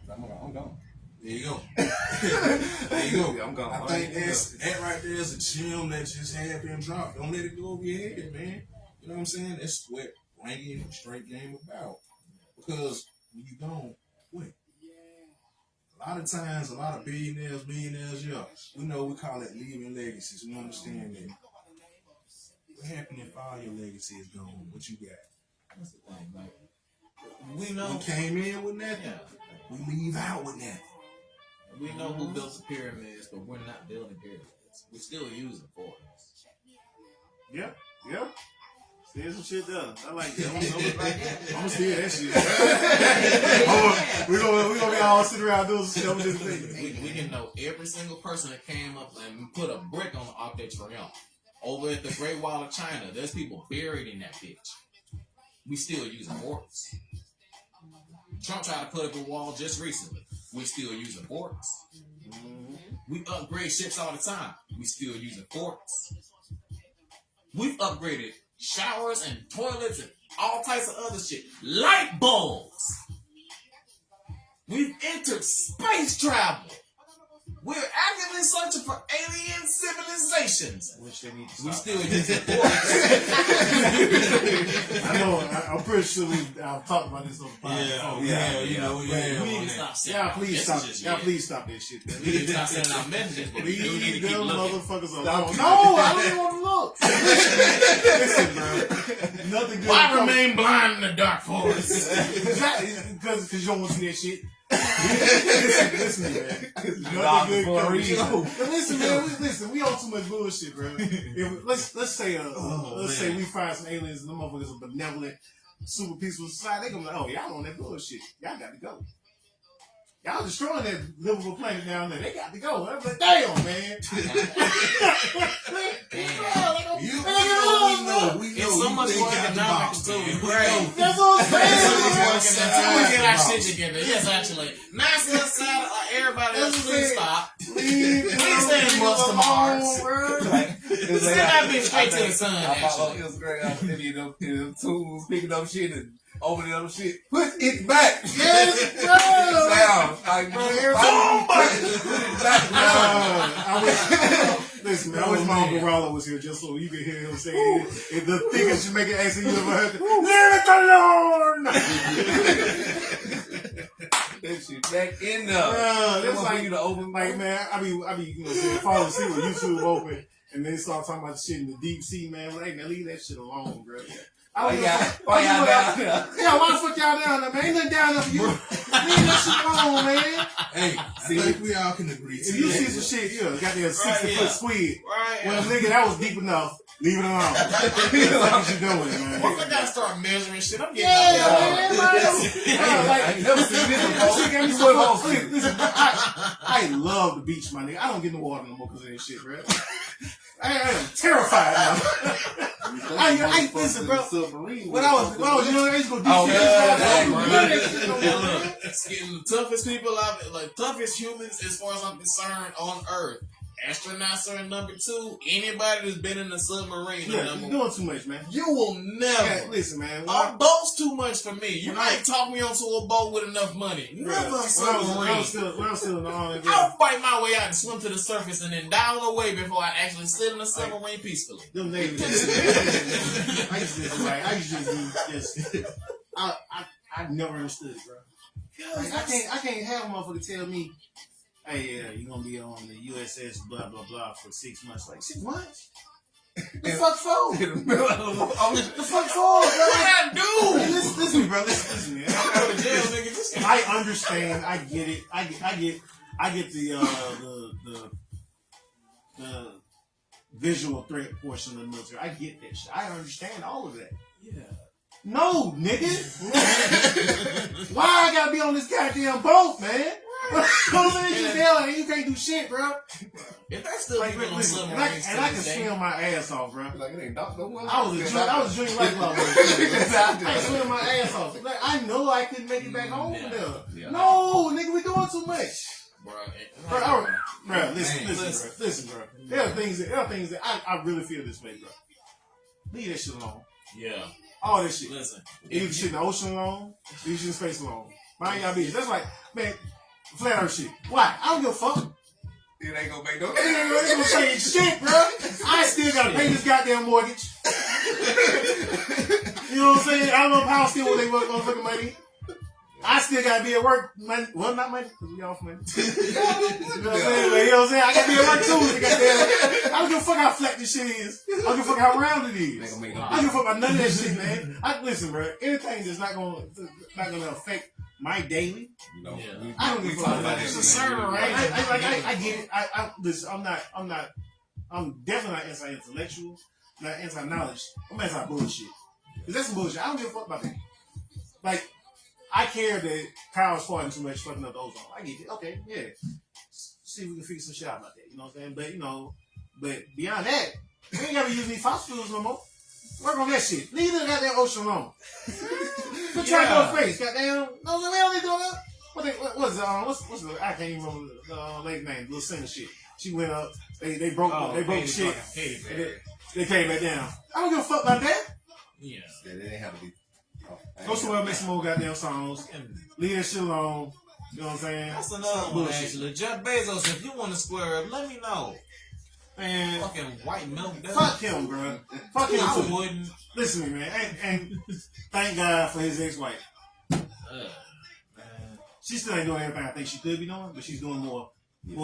I'm gone. There you go. There you go. Yeah, I'm gone. I think that right there is a gem that just had been dropped. Don't let it go over your head, man. You know what I'm saying? That's what ranking straight game about. Because when you gone, what? A lot of times, a lot of billionaires, millionaires, yeah, we know we call it leaving legacies. We understand that. What happened if all your legacy is gone? What you got? That's the thing, like we know we came in with nothing. Yeah. We leave out with nothing. We know who built the pyramids, but we're not building pyramids. We're still using forks. Yeah. There's some shit done. I like that. I'm gonna steal that shit. We're gonna be all sitting around doing some shit. We can know every single person that came up and put a brick on the Arc de Triomphe. Over at the Great Wall of China, there's people buried in that bitch. We still using forks. Trump tried to put up a wall just recently. We still using forks. We upgrade ships all the time. We still using forks. We've upgraded showers and toilets and all types of other shit. Light bulbs. We've entered space travel. We're actively searching for alien civilizations. Which they need to We stop. still using forks. I know. I'm pretty sure I've talked about this on the podcast. We need to stop saying Y'all please stop. messages, Y'all please stop that shit. Man. We need to stop sending out messages, but we do need to Leave keep them looking. motherfuckers alone. No, I don't even want to look. Listen, bro. Nothing good. Why remain blind in the dark forest? Exactly, because you don't want to see that shit. listen, man. Nothing good coming. Listen, man. Listen, we on too much bullshit, bro. Let's say we find some aliens and them motherfuckers are benevolent, super peaceful society. They gonna be like, oh, y'all on that bullshit. Y'all got to go. Y'all destroying that livable planet down there. They got to go. I'm like, damn, man. We know. It's so much think more out the economic box, too. man. Right. That's what I'm saying. Until we get our shit together. Yes, actually. NASA side, everybody else, please stop. Please send us to Mars. It's Send that bitch straight to the sun, actually. It was great. I was in them tools, picking up shit and opening up shit. Put it back. Yes, bro. Down. Like, bro, put it back down. Listen, man, I wish my Uncle Rollo was here just so you could hear him say it. The thickest Jamaican accent you ever heard. Leave it alone! That shit back in there. That's like you to open, like, man, I be, you know, saying, fall asleep with YouTube open, and then start talking about shit in the deep sea, man. Like, man, leave that shit alone, bro. Why y'all down there? Yeah, why the fuck y'all down there, man? Ain't nothing down there for you. Leave that shit alone, man. Hey, I think we all can agree. If you see some shit, got that 60-foot squid. Right. Well, nigga, that was deep enough. Leave it alone. What the fuck is you doing, man? I gotta start measuring shit. I'm getting Yeah, up man. I ain't never seen this before. Listen, I love the beach, my nigga. I don't get in the water no more because of this shit, bro. I am terrified now. Listen, bro. When I was young, I used to go deep It's getting the toughest people out, like toughest humans as far as I'm concerned on Earth. Astronauts are number 2. Anybody that's been in a submarine Yeah, are number you're 1. doing too much, man. You will never. Yeah, listen, man. A boat's too much for me. You might talk me onto a boat with enough money. Never a submarine. When I was still in the army, I'll fight my way out and swim to the surface and then dive away before I actually sit in a submarine peacefully. them Navy I used I never understood it, bro. Like, I can't have a motherfucker tell me, hey, yeah, you're gonna be on the USS blah blah blah for 6 months. Like 6 months? The fuck for? The fuck for, bro? What I do? Hey, listen, bro. Listen, man. I understand. I get it. I get the visual threat portion of the military. I get that shit. I understand all of that. Yeah. No, nigga. Why I gotta be on this goddamn boat, man? You can't do shit, bro. If that's still Like, people on listen, and submarines I to can this day, swim my ass off, bro. Like, it ain't dark no more. I was a junior white club. I swim my ass off. Like, I know I couldn't make it back home from there. Yeah. No, nigga, we doing too much. bro. Bro, listen, bro. There are things that I really feel this way, bro. Leave that shit alone. Yeah. All that shit. Listen. Leave the shit in the ocean alone. Leave shit in space alone. Mind y'all business. That's like, man, flat earth shit. Why? I don't give a fuck. It ain't gonna make no It ain't gonna change shit, bro. I still gotta pay this goddamn mortgage. You know what I'm saying? I don't know if how still when they work on fucking money. I still gotta be at work. Money. Well, not money, because we off money. You know what I'm saying? But you know what I'm saying? I gotta be at work too. Goddamn. I don't give a fuck how flat this shit is. I don't give a fuck how round it is. I don't give a fuck about none of that shit, man. Listen, bro. Anything that's not gonna affect my daily. You know, Yeah. we I don't we give a talk fuck. about It's that a shit, man. certain We- range. I get it. Listen, I'm definitely not anti-intellectual, not anti-knowledge. I'm anti-bullshit. Cause that's some bullshit. I don't give a fuck about that. Like, I care that Kyle's farting too much, fucking up the ozone. I get it. Okay, yeah. See if we can figure some shit out about that. You know what I'm saying? But beyond that, we ain't gotta use these fossil fuels no more. Work on that shit. Leave the goddamn ocean alone. Quit trying to go to space. Goddamn. No, we don't need to do that. What's the, I can't even remember the lady's name, little singer shit. She went up, they broke the shit, they came back down. I don't give a fuck about that. Yeah. Yeah, they didn't have to be. Oh, I Go ain't somewhere, got make some more goddamn songs. Leave that shit alone. You know what I'm saying? That's Stop another one, bullshit. actually. Jeff Bezos, if you want to square up, let me know. Man, Fucking white milk dude. fuck him, bro. Fuck him I too. wouldn't. Listen to me, man. And thank God for his ex-wife. Man. She still ain't doing everything I think she could be doing, but she's doing more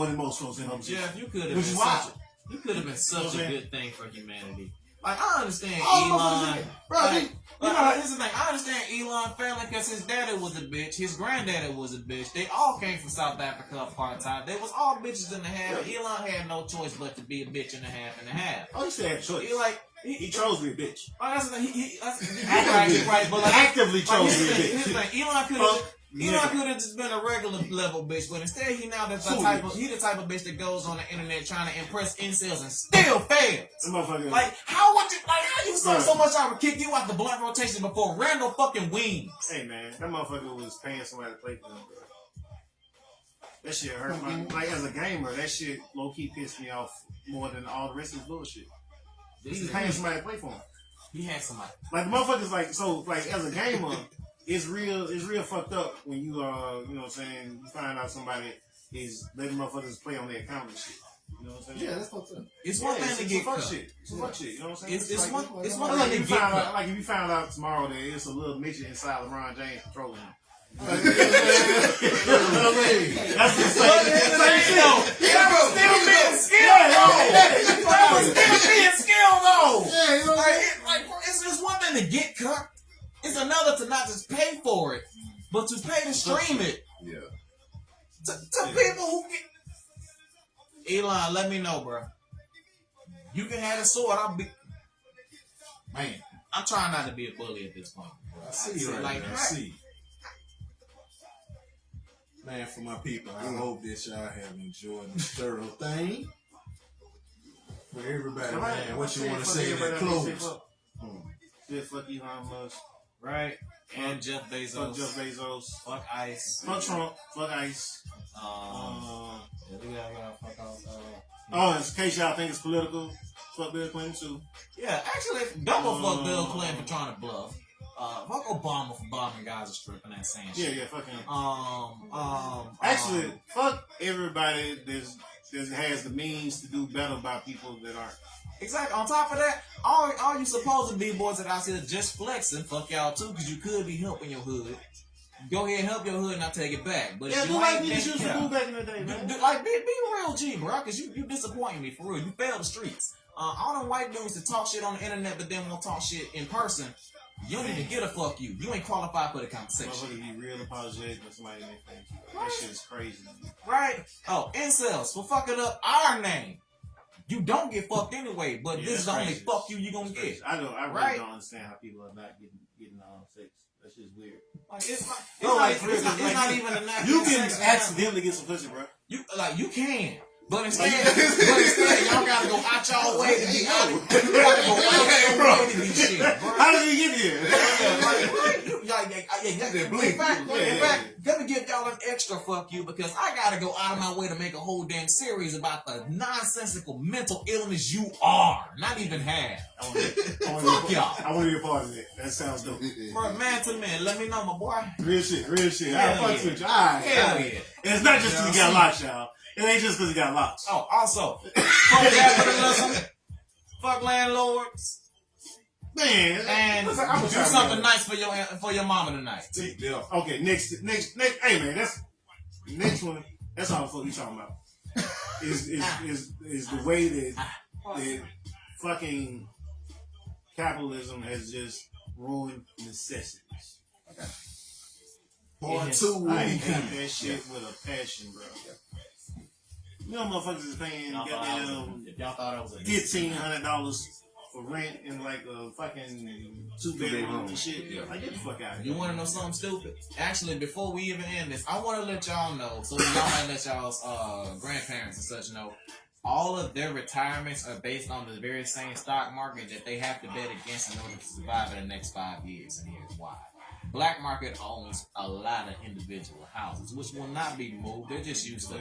than most folks in her position. Jeff, you could have Which been is such wild. a, you could have been such You know a what I'm good thing for humanity. Like, I understand Oh, Elon. bro, Like, you know, here's the thing. I understand Elon family because his daddy was a bitch. His granddaddy was a bitch. They all came from South Africa apartheid. They was all bitches in the half. Elon had no choice but to be a bitch in the half and a half. oh, he said choice. He like He chose to be a bitch. oh, that's the thing. He Actively, right, but like actively chose to be a here's the bitch. thing. Elon could have. Elon could have just been a regular level bitch, but instead he now the type of bitch that goes on the internet trying to impress incels and still fails. Like how you suck so much I would kick you out the blunt rotation before Randall fucking Wings. Hey man, that motherfucker was paying somebody to play for him, bro. That shit hurt my like as a gamer. That shit low key pissed me off more than all the rest of his bullshit. He was paying somebody to play for him. He had somebody. Like the motherfuckers like as a gamer. It's real fucked up when you you know what I'm saying, you find out somebody is letting motherfuckers play on their account and shit. You know what I'm saying? Yeah, that's fucked up. It's one thing to get fuck cut. shit. It's fuck shit. You know what I'm saying? It's one like thing if to you get found cut. out, like if you found out tomorrow that it's a little midget inside LeBron James controlling him. That's the same shit. That was still being skilled though. That was still being skilled though. Yeah, you know what I'm saying? It's one thing to get cut. It's another to not just pay for it, but to pay to stream it. Yeah. To people who get. Elon, let me know, bro. You can have the sword. Man, I'm trying not to be a bully at this point. Bro. I see right like, there. I see. Man, for my people, I hope that y'all have enjoyed this thorough thing. For everybody, man, what you want to say in that close? Yeah, fuck Elon Musk. Right? And Jeff Bezos. Fuck Jeff Bezos. Fuck Ice. Fuck Trump. Fuck Ice. Yeah, in case y'all think it's political, fuck Bill Clinton too. yeah, actually, double fuck Bill Clinton for trying to bluff. Fuck Obama for bombing Gaza Strip and that saying shit. Yeah, fuck him. Actually, Fuck everybody that has the means to do better by people that aren't. exactly. On top of that, all you supposed to be boys that out here just flexing, fuck y'all too, because you could be helping your hood. Go ahead and help your hood and I'll take it back. But Yeah, if do you like ain't, niggas then used to yeah. do back in the day, man. Like, be a real G, bro, because you disappointing me, for real. You failed the streets. All them white dudes that talk shit on the internet but then won't talk shit in person, you don't even get a fuck you. You ain't qualified for the conversation. Motherfuckers be real apologetic when somebody make things. That shit is crazy. Right? Oh, incels for fucking up our name. You don't get fucked anyway, but Yeah, this is the that's only crazy. fuck you gonna get. I really Right? don't understand how people are not getting sex. That shit's weird. Like, it's No, like, not even a natural You can sex accidentally get some pussy, bro. You can. But instead, y'all gotta go out y'all way to be out. You gotta go out your way to be shit, bro. How did he get here? In fact, let me give y'all an extra fuck you because I gotta go out of my way to make a whole damn series about the nonsensical mental illness you are. Not even have. Fuck y'all. I want to be a part of it. That sounds dope. Bro, man to man, let me know, my boy. Real shit. Hell I fuck yeah. with you. Alright. Hell Alright. yeah. And it's not just because he got locks, y'all. It ain't just because he got locks. Oh, also, fuck capitalism, fuck landlords, Man. and I'm gonna do try to something get nice for your mama tonight. Yeah. Okay, next. Hey man, that's next one. That's all the fuck you talking about. Is the way that fucking capitalism has just ruined necessities. Okay. Part 2 will I be hate coming. that shit with a passion, bro. You know, motherfuckers is paying goddamn If y'all thought I was a $1,500 for rent in like a fucking 2-bedroom and shit. Yeah. Like, get the fuck out of You here. want to know something stupid? Actually, before we even end this, I want to let y'all know, so y'all might let y'all's grandparents and such know, all of their retirements are based on the very same stock market that they have to bet against in order to survive in the next 5 years, and here's why. Black market owns a lot of individual houses, which will not be moved. They're just used to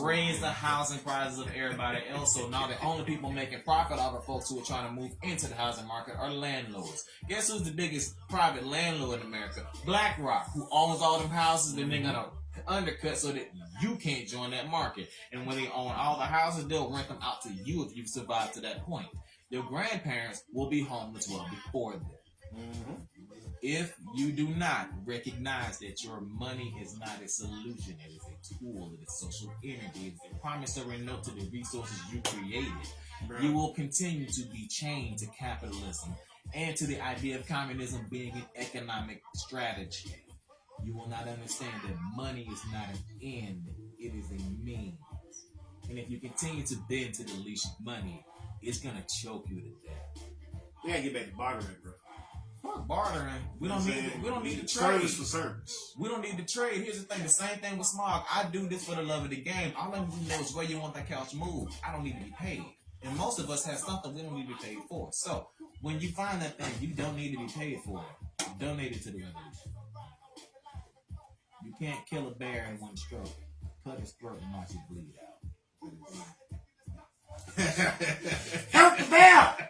raise the housing prices of everybody else. So now the only people making profit are the folks who are trying to move into the housing market are landlords. Guess who's the biggest private landlord in America? BlackRock, who owns all them houses. Then they're gonna undercut so that you can't join that market. And when they own all the houses, they'll rent them out to you if you've survived to that point. Your grandparents will be homeless well before them. Mm-hmm. If you do not recognize that your money is not a solution, it is a tool, it is social energy, it is a promissory note to the resources you created, you will continue to be chained to capitalism and to the idea of communism being an economic strategy. You will not understand that money is not an end, it is a means. And if you continue to bend to the leash of money, it's going to choke you to death. We gotta get back to bartering, bro. Fuck bartering. We don't need to trade. Service for service. We don't need to trade. Here's the thing. The same thing with SMOG. I do this for the love of the game. All I need to know is where you want that couch moved. I don't need to be paid. And most of us have something we don't need to be paid for. So when you find that thing you don't need to be paid for, donate it to the revolution. You can't kill a bear in one stroke. Cut his throat and watch it bleed out. Help the bear!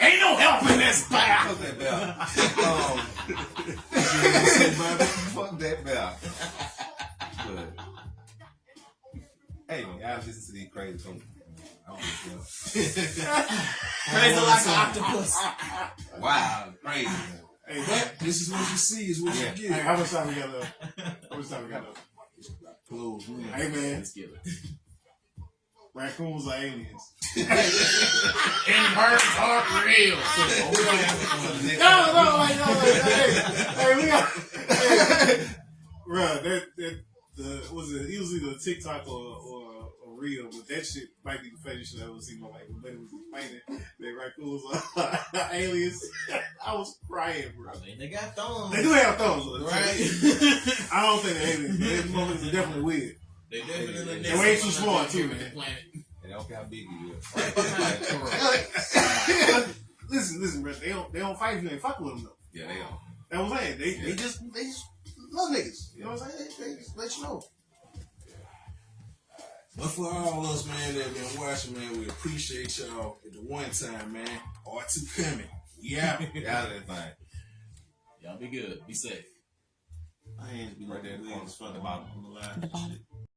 Ain't no help in this bear! Fuck that bell. Fuck that bell. But, hey, man, I was listening to these crazy folks. I don't Crazy like an octopus. know. Wow, crazy. Man. Hey, But this is what you see, is what Yeah. you hey, get. how much time we got left? How much time we got left? Close, man. Hey, man, Let's get it. raccoons are aliens. And birds are real. No, hey, we got, hey, bro, that was it? It was either a TikTok or a reel, but that shit might be the funniest shit I ever seen in my life. When Benny was explaining that raccoons are aliens, I was crying, bro. I mean, they got thumbs. They do have thumbs, Right. I don't think they're aliens. These motherfuckers are definitely weird. They definitely They way too smart, too, man. Planet. And I don't care how big you is. Right behind Correct. Listen, bro. They don't fight if you ain't fuck with them though. Yeah, they are. That's what I'm saying. They just love niggas. You know what I'm saying? They just let you know. But for all us, man, that been watching, man, we appreciate y'all at the one time, man. R2 coming. Yeah. Y'all that thing. Y'all be good. Be safe. My hands be Right there in the corner. fuck about on the line.